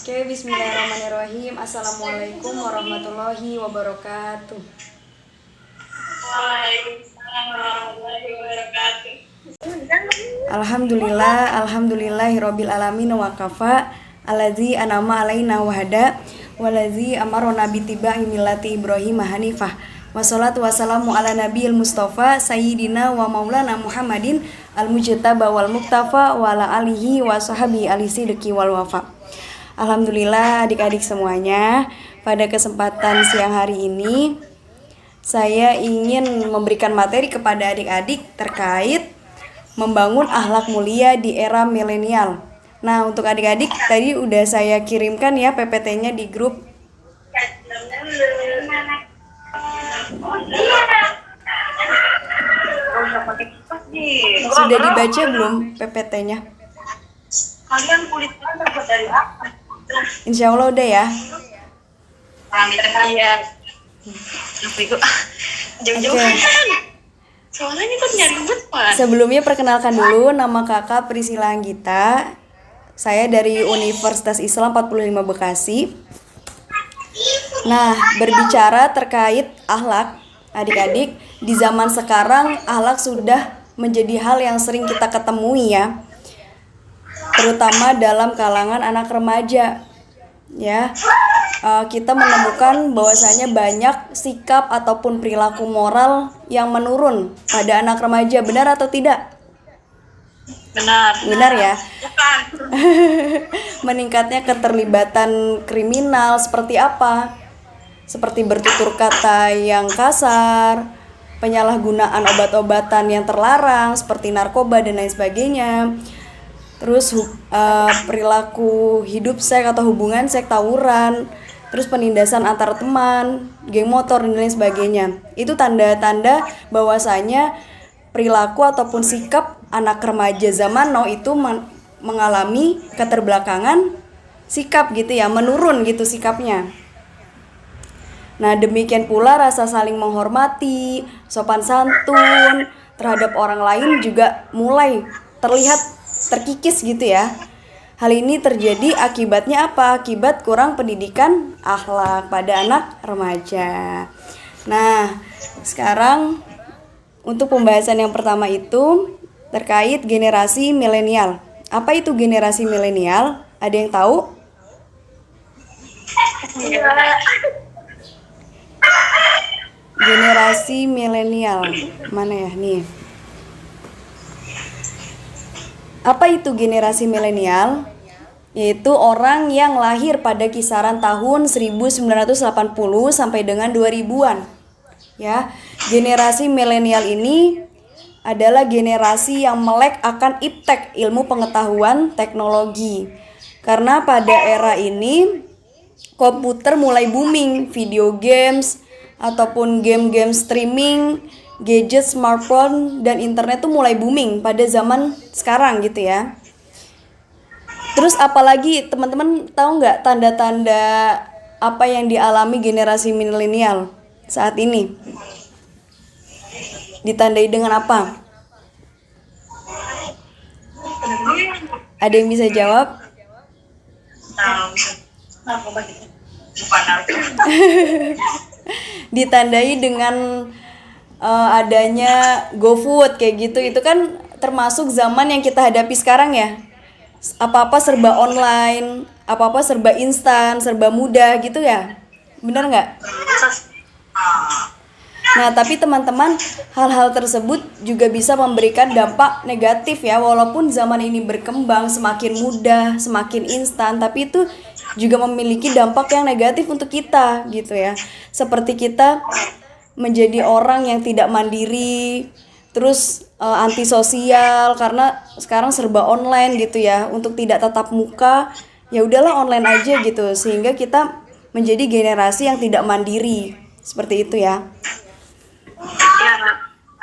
Oke, bismillahirrahmanirrahim. Assalamualaikum warahmatullahi wabarakatuh. Waalaikumsalam warahmatullahi wabarakatuh. Alhamdulillahirabbil alamin wa kafa allazi an'ama alaina wa hada wallazi amarona bittiba'i millati Ibrahim hanifah. Wassalatu wassalamu ala nabiyil mustafa sayyidina wa maulana Muhammadin al-mujtaba wal muktafa wa ala alihi wa sahbihi alisidqi wal wafa. Alhamdulillah adik-adik semuanya, pada kesempatan siang hari ini saya ingin memberikan materi kepada adik-adik terkait membangun akhlak mulia di era milenial. Nah, untuk adik-adik tadi udah saya kirimkan ya PPT-nya di grup. Sudah dibaca belum PPT-nya? Kalian kulitnya terbuat dari apa? Insya Allah udah ya. Iya. Jauh-jauhan. Soalnya kok nyari depan. Sebelumnya perkenalkan dulu, nama kakak Priscilla Anggita. Saya dari Universitas Islam 45 Bekasi. Nah, berbicara terkait akhlak, adik-adik, di zaman sekarang akhlak sudah menjadi hal yang sering kita ketemui ya, terutama dalam kalangan anak remaja ya. Kita menemukan bahwasanya banyak sikap ataupun perilaku moral yang menurun pada anak remaja. Benar atau tidak? Benar ya. Bukan. Meningkatnya keterlibatan kriminal seperti apa? Seperti bertutur kata yang kasar, penyalahgunaan obat-obatan yang terlarang seperti narkoba dan lain sebagainya. Terus perilaku hidup seks atau hubungan seks, tawuran, terus penindasan antar teman, geng motor dan lain sebagainya. Itu tanda-tanda bahwasanya perilaku ataupun sikap anak remaja zaman now itu mengalami keterbelakangan sikap gitu ya, menurun gitu sikapnya. Nah, demikian pula rasa saling menghormati, sopan santun terhadap orang lain juga mulai terlihat terkikis gitu ya. Hal ini terjadi akibatnya apa? Akibat kurang pendidikan akhlak pada anak remaja. Nah, sekarang untuk pembahasan yang pertama itu terkait generasi milenial. Apa itu generasi milenial? Ada yang tahu? Generasi milenial mana ya nih? Apa itu generasi milenial? Yaitu orang yang lahir pada kisaran tahun 1980 sampai dengan 2000-an. Ya, generasi milenial ini adalah generasi yang melek akan iptek, ilmu pengetahuan teknologi. Karena pada era ini komputer mulai booming, video games ataupun game-game streaming, gadget, smartphone, dan internet tuh mulai booming pada zaman sekarang gitu ya. Terus apalagi teman-teman tahu nggak tanda-tanda apa yang dialami generasi milenial saat ini? Ditandai dengan apa? Ada yang bisa jawab? Ditandai dengan adanya GoFood kayak gitu. Itu kan termasuk zaman yang kita hadapi sekarang ya. Apa-apa serba online, apa-apa serba instan, serba mudah gitu ya. Benar nggak? Nah, tapi teman-teman, hal-hal tersebut juga bisa memberikan dampak negatif ya. Walaupun zaman ini berkembang semakin mudah, semakin instan, tapi itu juga memiliki dampak yang negatif untuk kita gitu ya. Seperti kita menjadi orang yang tidak mandiri, terus antisosial karena sekarang serba online gitu ya. Untuk tidak tatap muka, ya udahlah online aja gitu, sehingga kita menjadi generasi yang tidak mandiri. Seperti itu ya.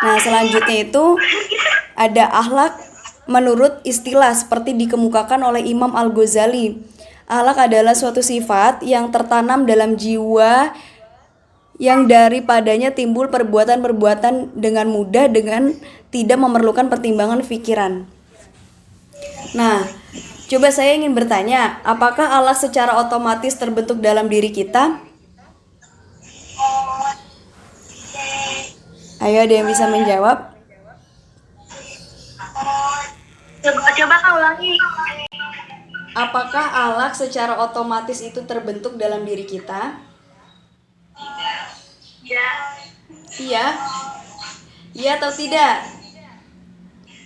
Nah, selanjutnya itu ada akhlak menurut istilah seperti dikemukakan oleh Imam Al-Ghazali. Akhlak adalah suatu sifat yang tertanam dalam jiwa yang daripadanya timbul perbuatan-perbuatan dengan mudah dengan tidak memerlukan pertimbangan pikiran. Nah, Coba saya ingin bertanya, apakah akhlak secara otomatis terbentuk dalam diri kita? Oh, Ayo, ada yang bisa menjawab? coba kau ulangi. Apakah akhlak secara otomatis itu terbentuk dalam diri kita? Ya. Iya? Iya atau tidak?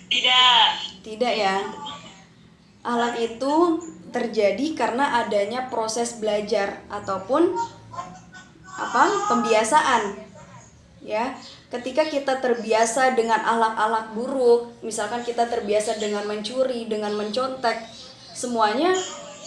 Tidak. Tidak ya. Akhlak itu terjadi karena adanya proses belajar ataupun pembiasaan. Ya, ketika kita terbiasa dengan akhlak-akhlak buruk, misalkan kita terbiasa dengan mencuri, dengan mencontek, semuanya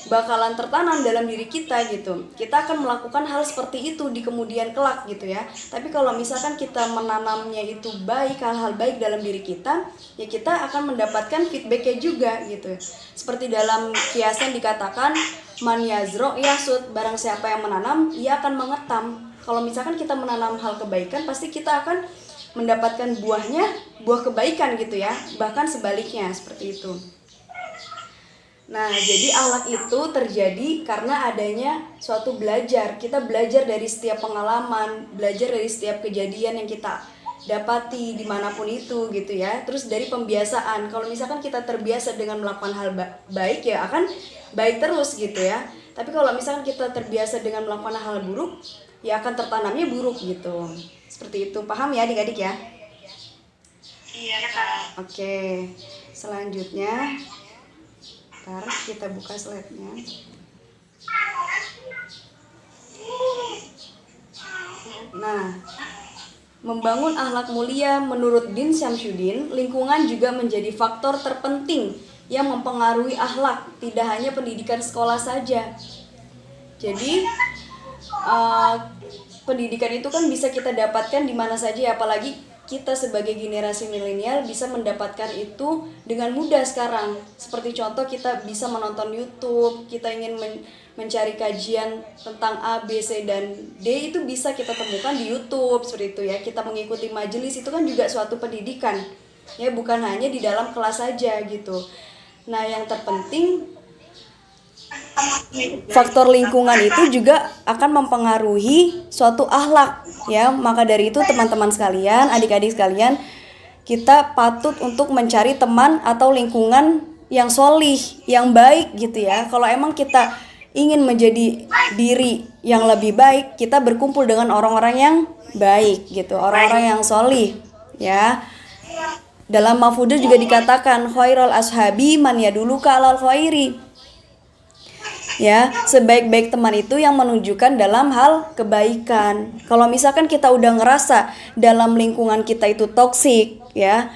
bakalan tertanam dalam diri kita gitu. Kita akan melakukan hal seperti itu di kemudian kelak gitu ya. Tapi kalau misalkan kita menanamnya itu baik, hal-hal baik dalam diri kita, ya kita akan mendapatkan feedbacknya juga gitu. Seperti dalam kiasan dikatakan, man yazro yasud, barang siapa yang menanam, ia akan mengetam. Kalau misalkan kita menanam hal kebaikan, pasti kita akan mendapatkan buahnya, buah kebaikan gitu ya. Bahkan sebaliknya seperti itu. Nah, jadi akhlak itu terjadi karena adanya suatu belajar. Kita belajar dari setiap pengalaman, belajar dari setiap kejadian yang kita dapati dimanapun itu gitu ya. Terus dari pembiasaan, kalau misalkan kita terbiasa dengan melakukan hal baik ya akan baik terus gitu ya. Tapi kalau misalkan kita terbiasa dengan melakukan hal buruk, ya akan tertanamnya buruk gitu. Seperti itu, paham ya adik-adik ya? Iya, Kak. Oke, selanjutnya ntar kita buka slide-nya. Nah, membangun akhlak mulia menurut Din Syamsuddin, lingkungan juga menjadi faktor terpenting yang mempengaruhi akhlak, tidak hanya pendidikan sekolah saja. Jadi, pendidikan itu kan bisa kita dapatkan di mana saja, apalagi kita sebagai generasi milenial bisa mendapatkan itu dengan mudah sekarang. Seperti contoh kita bisa menonton YouTube, kita ingin mencari kajian tentang A, B, C, dan D itu bisa kita temukan di YouTube seperti itu ya. Kita mengikuti majelis itu kan juga suatu pendidikan. Ya, bukan hanya di dalam kelas saja gitu. Nah, yang terpenting faktor lingkungan itu juga akan mempengaruhi suatu akhlak ya. Maka dari itu teman-teman sekalian, adik-adik sekalian, kita patut untuk mencari teman atau lingkungan yang solih, yang baik gitu ya. Kalau emang kita ingin menjadi diri yang lebih baik, kita berkumpul dengan orang-orang yang baik gitu, orang-orang yang solih ya. Dalam Mafudul juga dikatakan khairul ashabi man yaduluka alal khairi. Ya, sebaik-baik teman itu yang menunjukkan dalam hal kebaikan. Kalau misalkan kita udah ngerasa dalam lingkungan kita itu toksik, ya,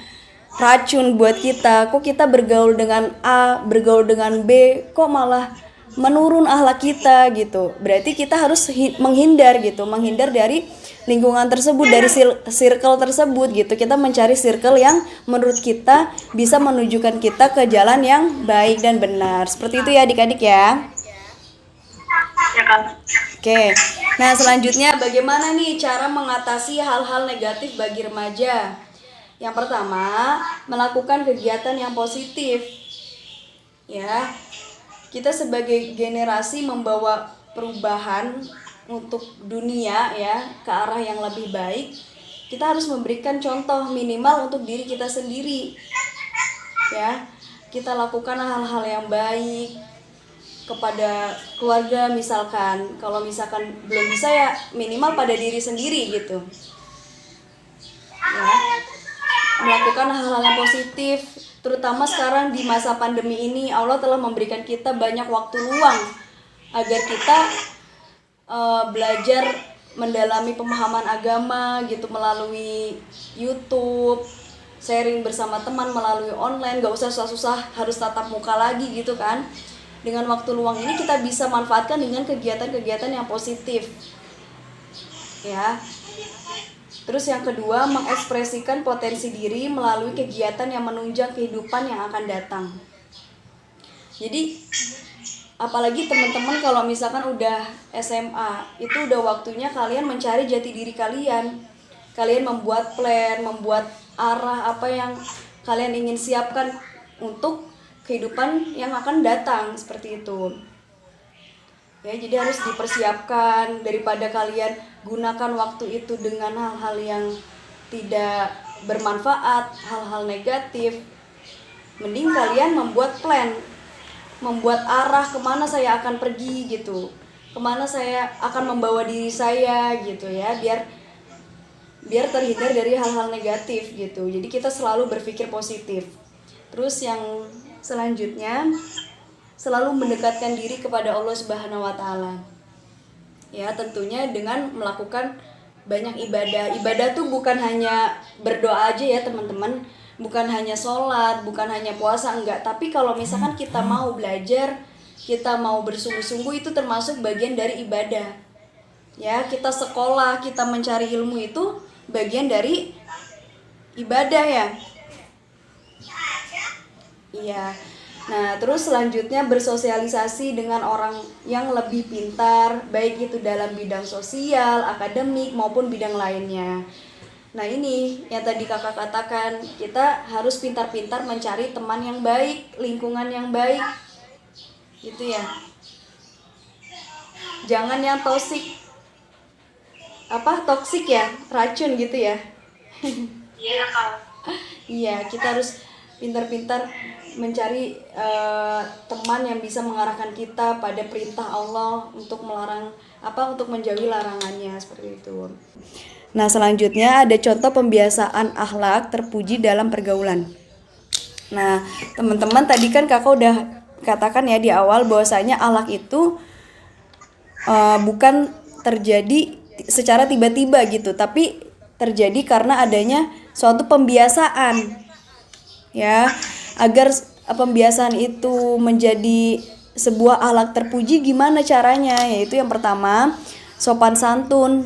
racun buat kita, kok kita bergaul dengan A, bergaul dengan B, kok malah menurun akhlak kita gitu. Berarti kita harus menghindar gitu, menghindar dari lingkungan tersebut, dari circle tersebut gitu. Kita mencari circle yang menurut kita bisa menunjukkan kita ke jalan yang baik dan benar. Seperti itu ya adik-adik ya. Ya, Kak. Oke, nah selanjutnya bagaimana nih cara mengatasi hal-hal negatif bagi remaja? Yang pertama, melakukan kegiatan yang positif. Ya, kita sebagai generasi membawa perubahan untuk dunia ya ke arah yang lebih baik. Kita harus memberikan contoh minimal untuk diri kita sendiri. Ya, kita lakukan hal-hal yang baik kepada keluarga misalkan. Kalau misalkan belum bisa ya minimal pada diri sendiri gitu ya, melakukan hal-hal yang positif. Terutama sekarang di masa pandemi ini, Allah telah memberikan kita banyak waktu luang agar kita belajar mendalami pemahaman agama gitu melalui YouTube, sharing bersama teman melalui online, gak usah susah-susah harus tatap muka lagi gitu kan. Dengan waktu luang ini kita bisa manfaatkan dengan kegiatan-kegiatan yang positif ya. Terus yang kedua, mengekspresikan potensi diri melalui kegiatan yang menunjang kehidupan yang akan datang. Jadi apalagi teman-teman kalau misalkan udah SMA, itu udah waktunya kalian mencari jati diri kalian. Kalian membuat plan, membuat arah apa yang kalian ingin siapkan untuk kehidupan yang akan datang, seperti itu. Ya, jadi harus dipersiapkan, daripada kalian gunakan waktu itu dengan hal-hal yang tidak bermanfaat, hal-hal negatif. Mending kalian membuat plan, membuat arah kemana saya akan pergi gitu, kemana saya akan membawa diri saya gitu ya, biar terhindar dari hal-hal negatif gitu. Jadi kita selalu berpikir positif. Terus yang selanjutnya, selalu mendekatkan diri kepada Allah Subhanahu wa taala. Ya, tentunya dengan melakukan banyak ibadah. Ibadah tuh bukan hanya berdoa aja ya, teman-teman. Bukan hanya sholat, bukan hanya puasa, enggak. Tapi kalau misalkan kita mau belajar, kita mau bersungguh-sungguh, itu termasuk bagian dari ibadah. Ya, kita sekolah, kita mencari ilmu itu bagian dari ibadah ya. Iya. Nah, terus selanjutnya bersosialisasi dengan orang yang lebih pintar, baik itu dalam bidang sosial, akademik, maupun bidang lainnya. Nah, ini yang tadi kakak katakan, kita harus pintar-pintar mencari teman yang baik, lingkungan yang baik, gitu ya. Jangan yang toksik ya, racun gitu ya. Iya kalau Iya, kita harus pintar-pintar mencari teman yang bisa mengarahkan kita pada perintah Allah, untuk untuk menjauhi larangannya, seperti itu. Nah, selanjutnya ada contoh pembiasaan akhlak terpuji dalam pergaulan. Nah, teman-teman, tadi kan kakak udah katakan ya di awal bahwasanya akhlak itu bukan terjadi secara tiba-tiba gitu, tapi terjadi karena adanya suatu pembiasaan. Ya, agar pembiasaan itu menjadi sebuah akhlak terpuji, gimana caranya? Yaitu yang pertama, sopan santun.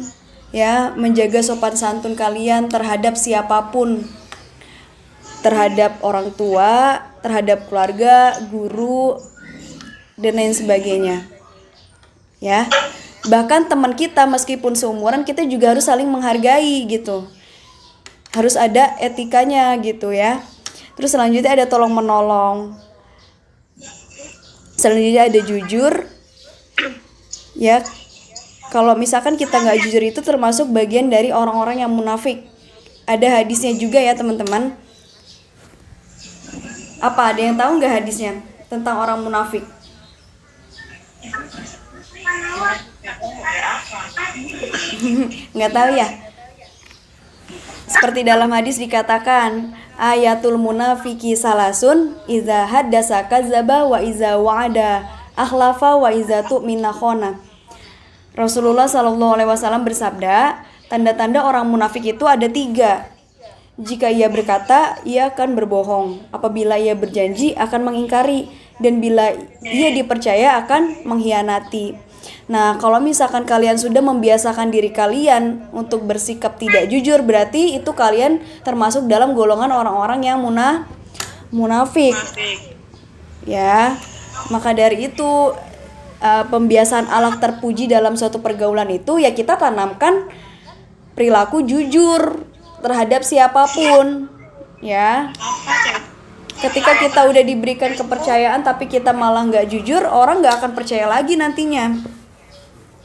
Ya, menjaga sopan santun kalian terhadap siapapun, terhadap orang tua, terhadap keluarga, guru, dan lain sebagainya. Ya, bahkan teman kita meskipun seumuran, kita juga harus saling menghargai gitu. Harus ada etikanya gitu ya. Terus selanjutnya ada tolong menolong. Selanjutnya ada jujur. Ya, kalau misalkan kita nggak jujur, itu termasuk bagian dari orang-orang yang munafik. Ada hadisnya juga ya teman-teman. Apa, ada yang tahu nggak hadisnya tentang orang munafik? Nggak tahu ya? Seperti dalam hadis dikatakan, ayatul munafiki salasun, iza haddasa kadzaba, wa iza wa'ada akhlafa, wa iza tu'mina khona. Rasulullah SAW bersabda, tanda-tanda orang munafik itu ada 3. Jika ia berkata, ia akan berbohong. Apabila ia berjanji, akan mengingkari. Dan bila ia dipercaya, akan mengkhianati. Nah, kalau misalkan kalian sudah membiasakan diri kalian untuk bersikap tidak jujur, berarti itu kalian termasuk dalam golongan orang-orang yang munafik. Ya, maka dari itu pembiasaan akhlak terpuji dalam suatu pergaulan itu ya kita tanamkan perilaku jujur terhadap siapapun. Ya, ketika kita udah diberikan kepercayaan tapi kita malah nggak jujur, orang nggak akan percaya lagi nantinya.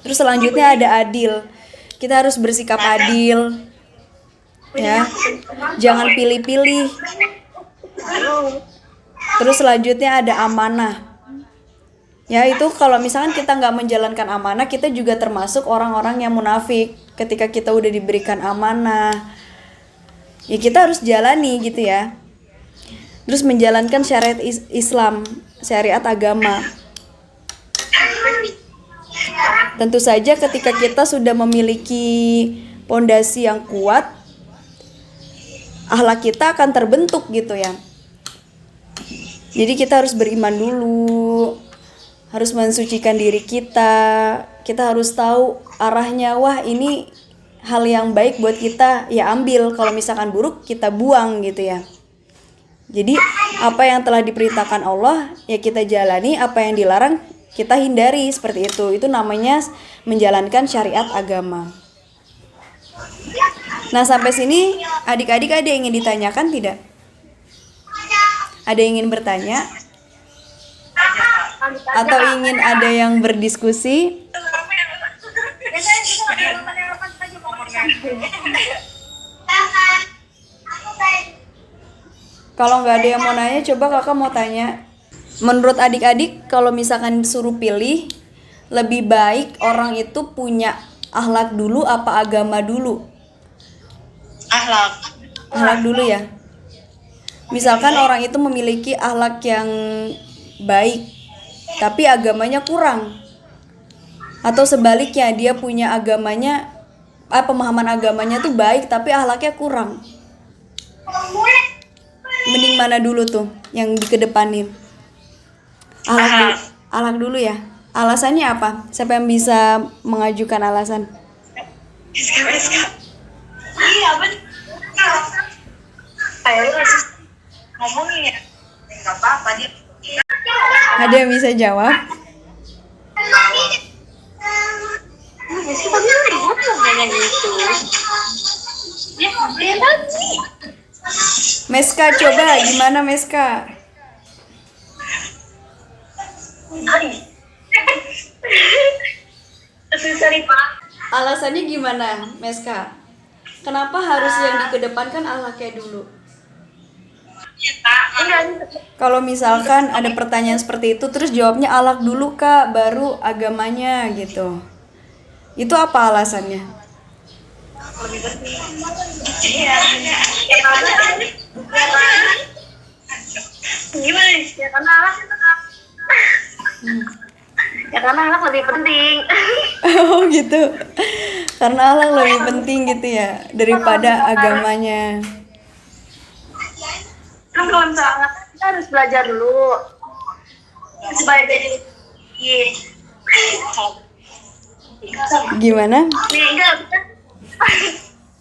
Terus selanjutnya ada adil. Kita harus bersikap adil. Ya, jangan pilih-pilih. Terus selanjutnya ada amanah. Ya, itu kalau misalkan kita nggak menjalankan amanah, kita juga termasuk orang-orang yang munafik. Ketika kita udah diberikan amanah, ya kita harus jalani gitu ya. Terus menjalankan syariat Islam, syariat agama. Tentu saja ketika kita sudah memiliki pondasi yang kuat, akhlak kita akan terbentuk gitu ya. Jadi kita harus beriman dulu, harus mensucikan diri kita. Kita harus tahu arahnya, wah ini hal yang baik buat kita, ya ambil. Kalau misalkan buruk, kita buang gitu ya. Jadi apa yang telah diperintahkan Allah, ya kita jalani. Apa yang dilarang, kita hindari, seperti itu. Itu namanya menjalankan syariat agama. Nah, sampai sini adik-adik ada yang ingin ditanyakan tidak? Ada yang ingin bertanya? Atau ingin ada yang berdiskusi? Biasanya kita relevan saja ngomongnya. Kalau nggak ada yang mau nanya, coba kakak mau tanya. Menurut adik-adik, kalau misalkan disuruh pilih, lebih baik orang itu punya akhlak dulu apa agama dulu? Akhlak. Akhlak dulu ya. Misalkan orang itu memiliki akhlak yang baik, tapi agamanya kurang. Atau sebaliknya, dia punya agamanya, pemahaman agamanya tuh baik, tapi akhlaknya kurang. Mending mana dulu tuh yang dikedepanin? Akhlak dulu ya. Alasannya apa? Siapa yang bisa mengajukan alasan? Iya benar. Ayo ngomongin ya. Enggak apa-apa dia. Ada yang bisa jawab? Sih tapi ngomongnya gitu. Dia lagi. Meska, coba gimana Meska? Sorry Pak. Alasannya gimana Meska? Kenapa harus yang dikedepankan akhlaknya dulu? Kalau misalkan ada pertanyaan seperti itu, terus jawabnya akhlak dulu kak, baru agamanya gitu. Itu apa alasannya? Lebih penting. Iya. Ya karena gimana nih? Ya karena alat ya karena alat lebih penting. Oh gitu. Karena akhlak lebih penting gitu ya daripada agamanya. Kan kalau misalnya kita harus belajar dulu supaya jadi Gimana? nih enggak bisa.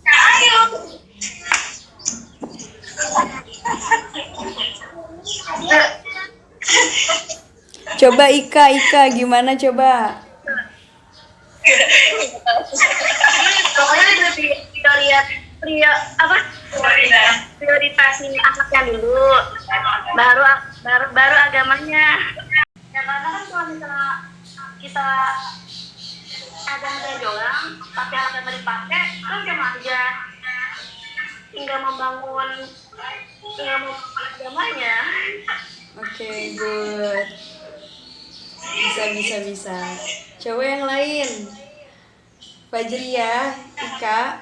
Ayo. Coba Ika gimana coba? Pokoknya lebih prioritasin akhlaknya dulu, baru agamanya. Ya karena kan kalau misalnya kita agamanya doang, tapi akhlaknya nggak dipakai, kan sama aja. Tinggal membangun agamanya. Oke, good. Bisa. Coba yang lain. Fajria, Ika.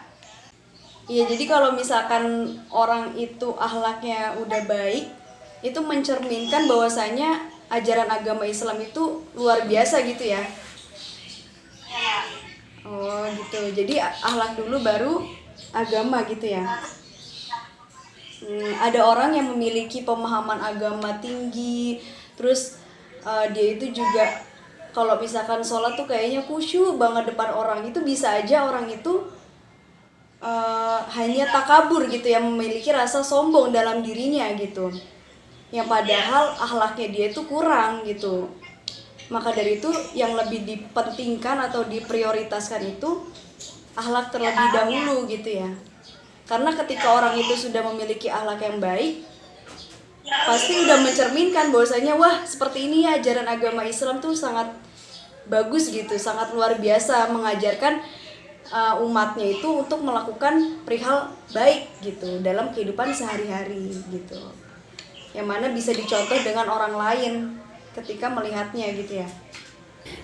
Iya, jadi kalau misalkan orang itu akhlaknya udah baik, itu mencerminkan bahwasanya ajaran agama Islam itu luar biasa gitu ya. Oh, gitu. Jadi akhlak dulu baru agama gitu ya. Ada orang yang memiliki pemahaman agama tinggi, terus dia itu juga kalau misalkan sholat tuh kayaknya khusyuk banget depan orang, itu bisa aja orang itu hanya takabur gitu ya, memiliki rasa sombong dalam dirinya gitu, yang padahal akhlaknya dia itu kurang gitu. Maka dari itu yang lebih dipentingkan atau diprioritaskan itu akhlak terlebih dahulu gitu ya. Karena ketika orang itu sudah memiliki akhlak yang baik, pasti udah mencerminkan bahwasanya wah seperti ini ya ajaran agama Islam tuh sangat bagus gitu, sangat luar biasa mengajarkan umatnya itu untuk melakukan perihal baik gitu dalam kehidupan sehari-hari gitu. Yang mana bisa dicontoh dengan orang lain ketika melihatnya gitu ya.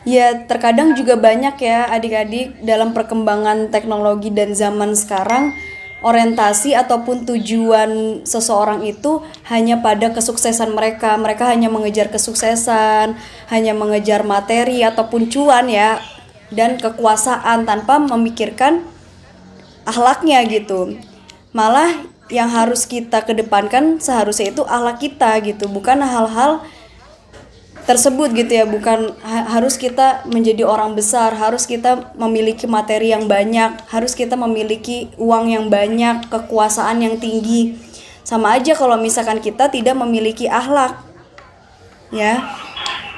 Ya terkadang juga banyak ya adik-adik dalam perkembangan teknologi dan zaman sekarang, orientasi ataupun tujuan seseorang itu hanya pada kesuksesan mereka. Mereka hanya mengejar kesuksesan, hanya mengejar materi ataupun cuan ya, dan kekuasaan tanpa memikirkan akhlaknya gitu. Malah yang harus kita kedepankan seharusnya itu akhlak kita gitu, bukan hal-hal tersebut gitu ya, bukan harus kita menjadi orang besar, harus kita memiliki materi yang banyak, harus kita memiliki uang yang banyak, kekuasaan yang tinggi. Sama aja kalau misalkan kita tidak memiliki akhlak ya.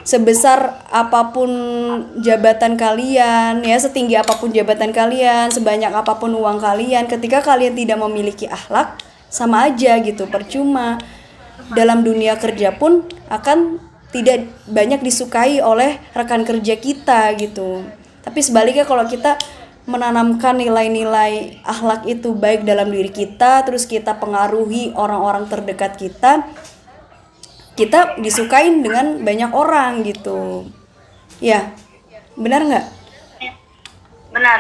Sebesar apapun jabatan kalian ya, setinggi apapun jabatan kalian, sebanyak apapun uang kalian, ketika kalian tidak memiliki akhlak, sama aja gitu, percuma. Dalam dunia kerja pun akan tidak banyak disukai oleh rekan kerja kita gitu. Tapi sebaliknya kalau kita menanamkan nilai-nilai akhlak itu baik dalam diri kita, terus kita pengaruhi orang-orang terdekat kita disukain dengan banyak orang gitu. Ya, benar nggak? Benar.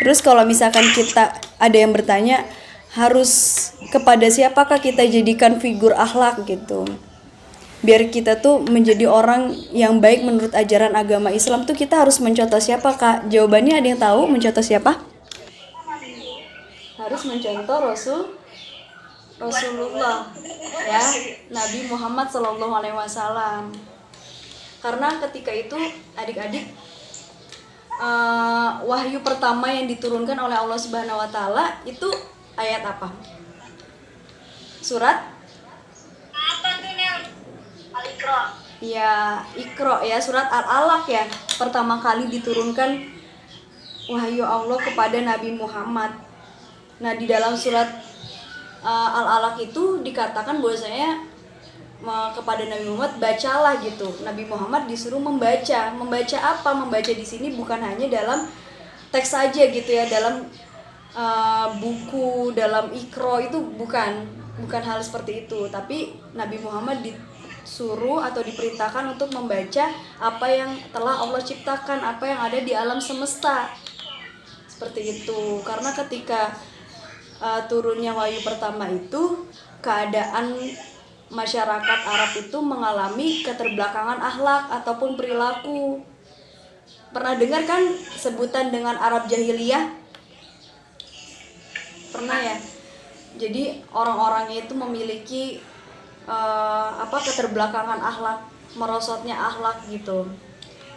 Terus kalau misalkan kita ada yang bertanya, harus kepada siapakah kita jadikan figur akhlak gitu, biar kita tuh menjadi orang yang baik menurut ajaran agama Islam tuh kita harus mencontoh siapa, Kak? Jawabannya ada yang tahu mencontoh siapa? Harus mencontoh Rasulullah ya, Nabi Muhammad SAW. Karena ketika itu adik-adik, wahyu pertama yang diturunkan oleh Allah Subhanahu wa taala itu ayat apa? Surat Apa tuh, Nel? Al-Iqra. ya, Iqra ya, surat Al-Alaq ya. Pertama kali diturunkan wahyu Allah kepada Nabi Muhammad. Nah, di dalam surat Al-Alaq itu dikatakan bahwasanya kepada Nabi Muhammad bacalah gitu. Nabi Muhammad disuruh membaca. Membaca apa? Membaca di sini bukan hanya dalam teks saja gitu ya, dalam buku, dalam Iqra itu bukan hal seperti itu. Tapi Nabi Muhammad disuruh atau diperintahkan untuk membaca apa yang telah Allah ciptakan, apa yang ada di alam semesta. Seperti itu. Karena ketika turunnya wahyu pertama itu, keadaan masyarakat Arab itu mengalami keterbelakangan akhlak ataupun perilaku. Pernah dengar kan sebutan dengan Arab jahiliyah? Pernah ya? Jadi orang-orangnya itu memiliki keterbelakangan akhlak, merosotnya akhlak gitu.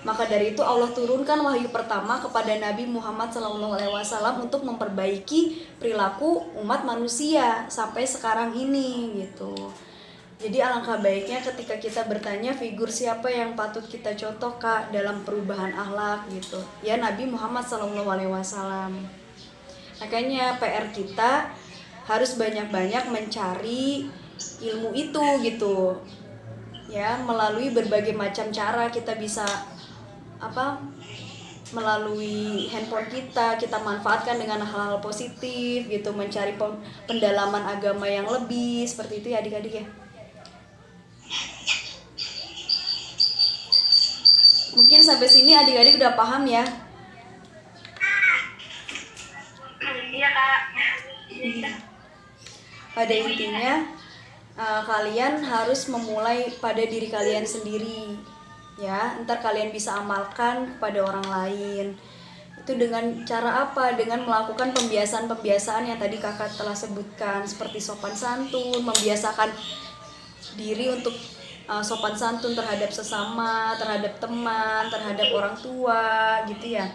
Maka dari itu Allah turunkan wahyu pertama kepada Nabi Muhammad SAW untuk memperbaiki perilaku umat manusia sampai sekarang ini gitu. Jadi alangkah baiknya ketika kita bertanya figur siapa yang patut kita contoh, Kak, dalam perubahan akhlak gitu. Ya, Nabi Muhammad SAW. Makanya PR kita harus banyak-banyak mencari ilmu itu gitu. Ya, melalui berbagai macam cara kita bisa melalui handphone kita manfaatkan dengan hal-hal positif gitu, mencari pendalaman agama yang lebih, seperti itu ya adik-adik ya. Mungkin sampai sini adik-adik udah paham ya. Iya, Kak. Pada intinya kalian harus memulai pada diri kalian sendiri ya, ntar kalian bisa amalkan kepada orang lain. Itu dengan cara apa? Dengan melakukan pembiasaan-pembiasaan yang tadi kakak telah sebutkan, seperti sopan santun, membiasakan diri untuk sopan santun terhadap sesama, terhadap teman, terhadap orang tua gitu ya.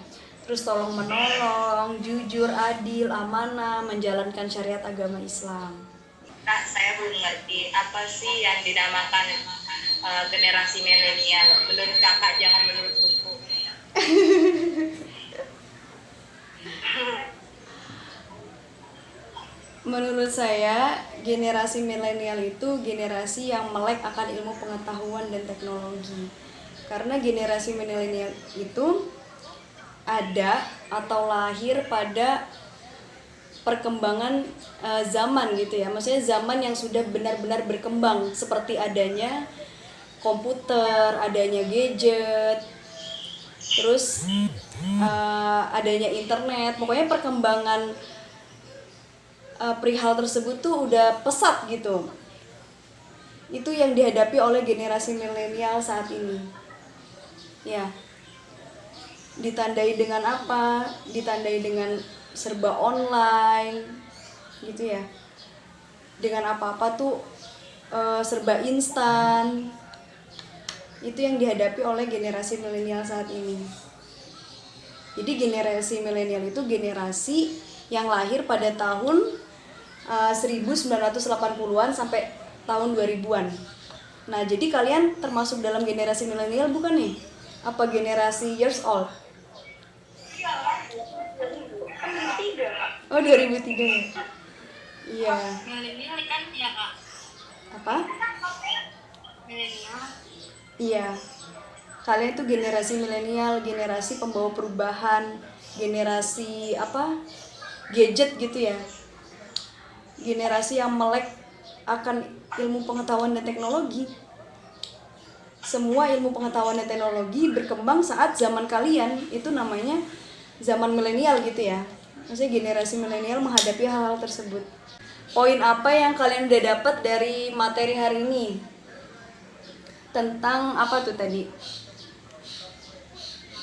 Terus tolong menolong, jujur, adil, amanah, menjalankan syariat agama Islam. Kak, saya belum ngerti apa sih yang dinamakan generasi milenial. Menurut kakak, jangan menurut buku. Menurut saya, generasi milenial itu generasi yang melek akan ilmu pengetahuan dan teknologi. Karena generasi milenial itu ada atau lahir pada perkembangan zaman gitu ya. Maksudnya zaman yang sudah benar-benar berkembang, seperti adanya komputer, adanya gadget, terus adanya internet. Pokoknya perkembangan perihal tersebut tuh udah pesat gitu. Itu yang dihadapi oleh generasi milenial saat ini. Ya. Ditandai dengan apa? Ditandai dengan serba online gitu ya. Dengan apa-apa tuh serba instan. Itu yang dihadapi oleh generasi milenial saat ini. Jadi generasi milenial itu generasi yang lahir pada tahun 1980-an sampai tahun 2000-an. Nah, jadi kalian termasuk dalam generasi milenial bukan nih? Apa generasi years old? Oh, 2003 ya? Iya. Milenial kan ya, Kak? Apa? milenial. Iya, kalian tuh generasi milenial, generasi pembawa perubahan, generasi apa? Gadget gitu ya. Generasi yang melek akan ilmu pengetahuan dan teknologi. Semua ilmu pengetahuan dan teknologi berkembang saat zaman kalian, itu namanya zaman milenial gitu ya. Maksudnya generasi milenial menghadapi hal-hal tersebut. Poin apa yang kalian udah dapat dari materi hari ini? Tentang apa tuh tadi?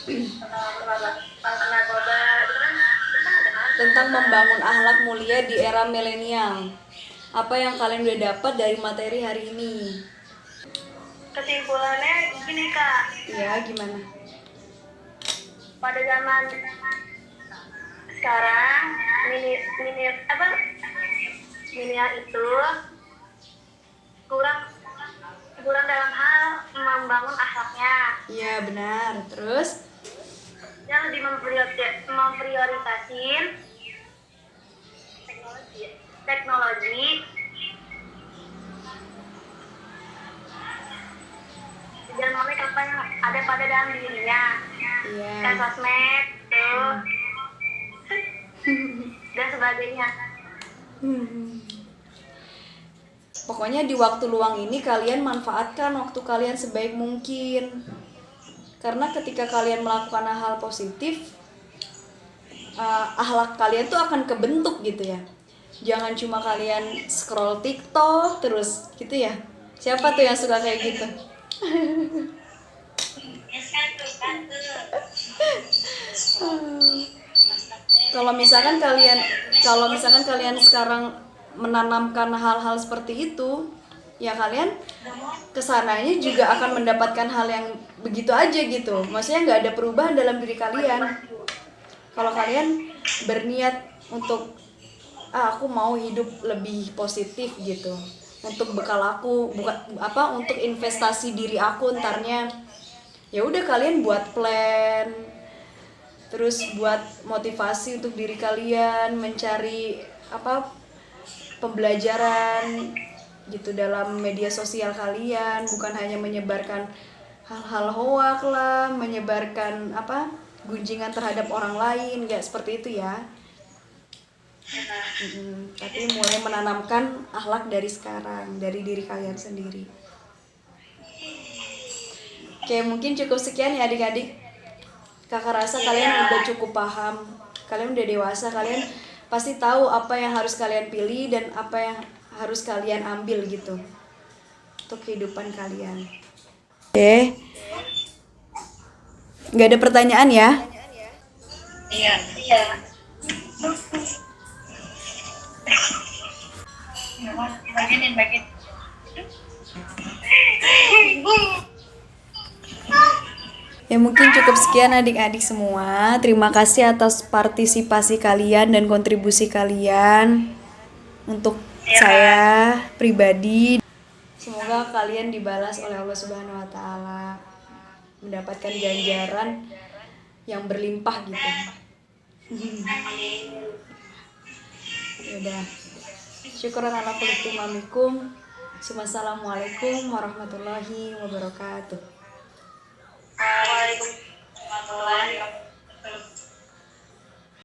Tentang narkoba itu kan kita ada kan. Tentang membangun akhlak mulia di era milenial. Apa yang kalian udah dapat dari materi hari ini? Kesimpulannya gini Kak, Ya, gimana? pada zaman sekarang milenial itu kurang kurang dalam hal membangun akhlaknya. Iya, benar. Terus? Dia lebih memprioritaskan teknologi dan momen apa yang ada pada dalam dirinya, Iya. kayak sosmed tuh dan sebagainya. Pokoknya di waktu luang ini kalian manfaatkan waktu kalian sebaik mungkin. Karena ketika kalian melakukan hal positif, akhlak kalian tuh akan kebentuk gitu ya. Jangan cuma kalian scroll TikTok terus gitu ya. Siapa tuh yang suka kayak gitu? Kalau misalkan kalian sekarang menanamkan hal-hal seperti itu, ya kalian kesananya juga akan mendapatkan hal yang begitu aja gitu. Maksudnya nggak ada perubahan dalam diri kalian. Kalau kalian berniat untuk aku mau hidup lebih positif gitu, untuk bekal aku, untuk investasi diri aku ntarnya, ya udah kalian buat plan, terus buat motivasi untuk diri kalian, mencari pembelajaran gitu dalam media sosial kalian, bukan hanya menyebarkan hal-hal hoak lah, menyebarkan gunjingan terhadap orang lain, nggak seperti itu ya. Tapi mulai menanamkan akhlak dari sekarang, dari diri kalian sendiri. Oke, mungkin cukup sekian ya adik-adik. Kakak rasa kalian udah cukup paham, kalian udah dewasa, kalian pasti tahu apa yang harus kalian pilih dan apa yang harus kalian ambil gitu untuk kehidupan kalian. Oke, nggak ada pertanyaan ya? Iya. Bagian. Ya mungkin cukup sekian adik-adik semua. Terima kasih atas partisipasi kalian dan kontribusi kalian untuk saya pribadi. Semoga kalian dibalas oleh Allah Subhanahu wa taala, mendapatkan ganjaran yang berlimpah gitu. Ya udah. Syukuran ala kulli mamikum. Wassalamualaikum warahmatullahi wabarakatuh.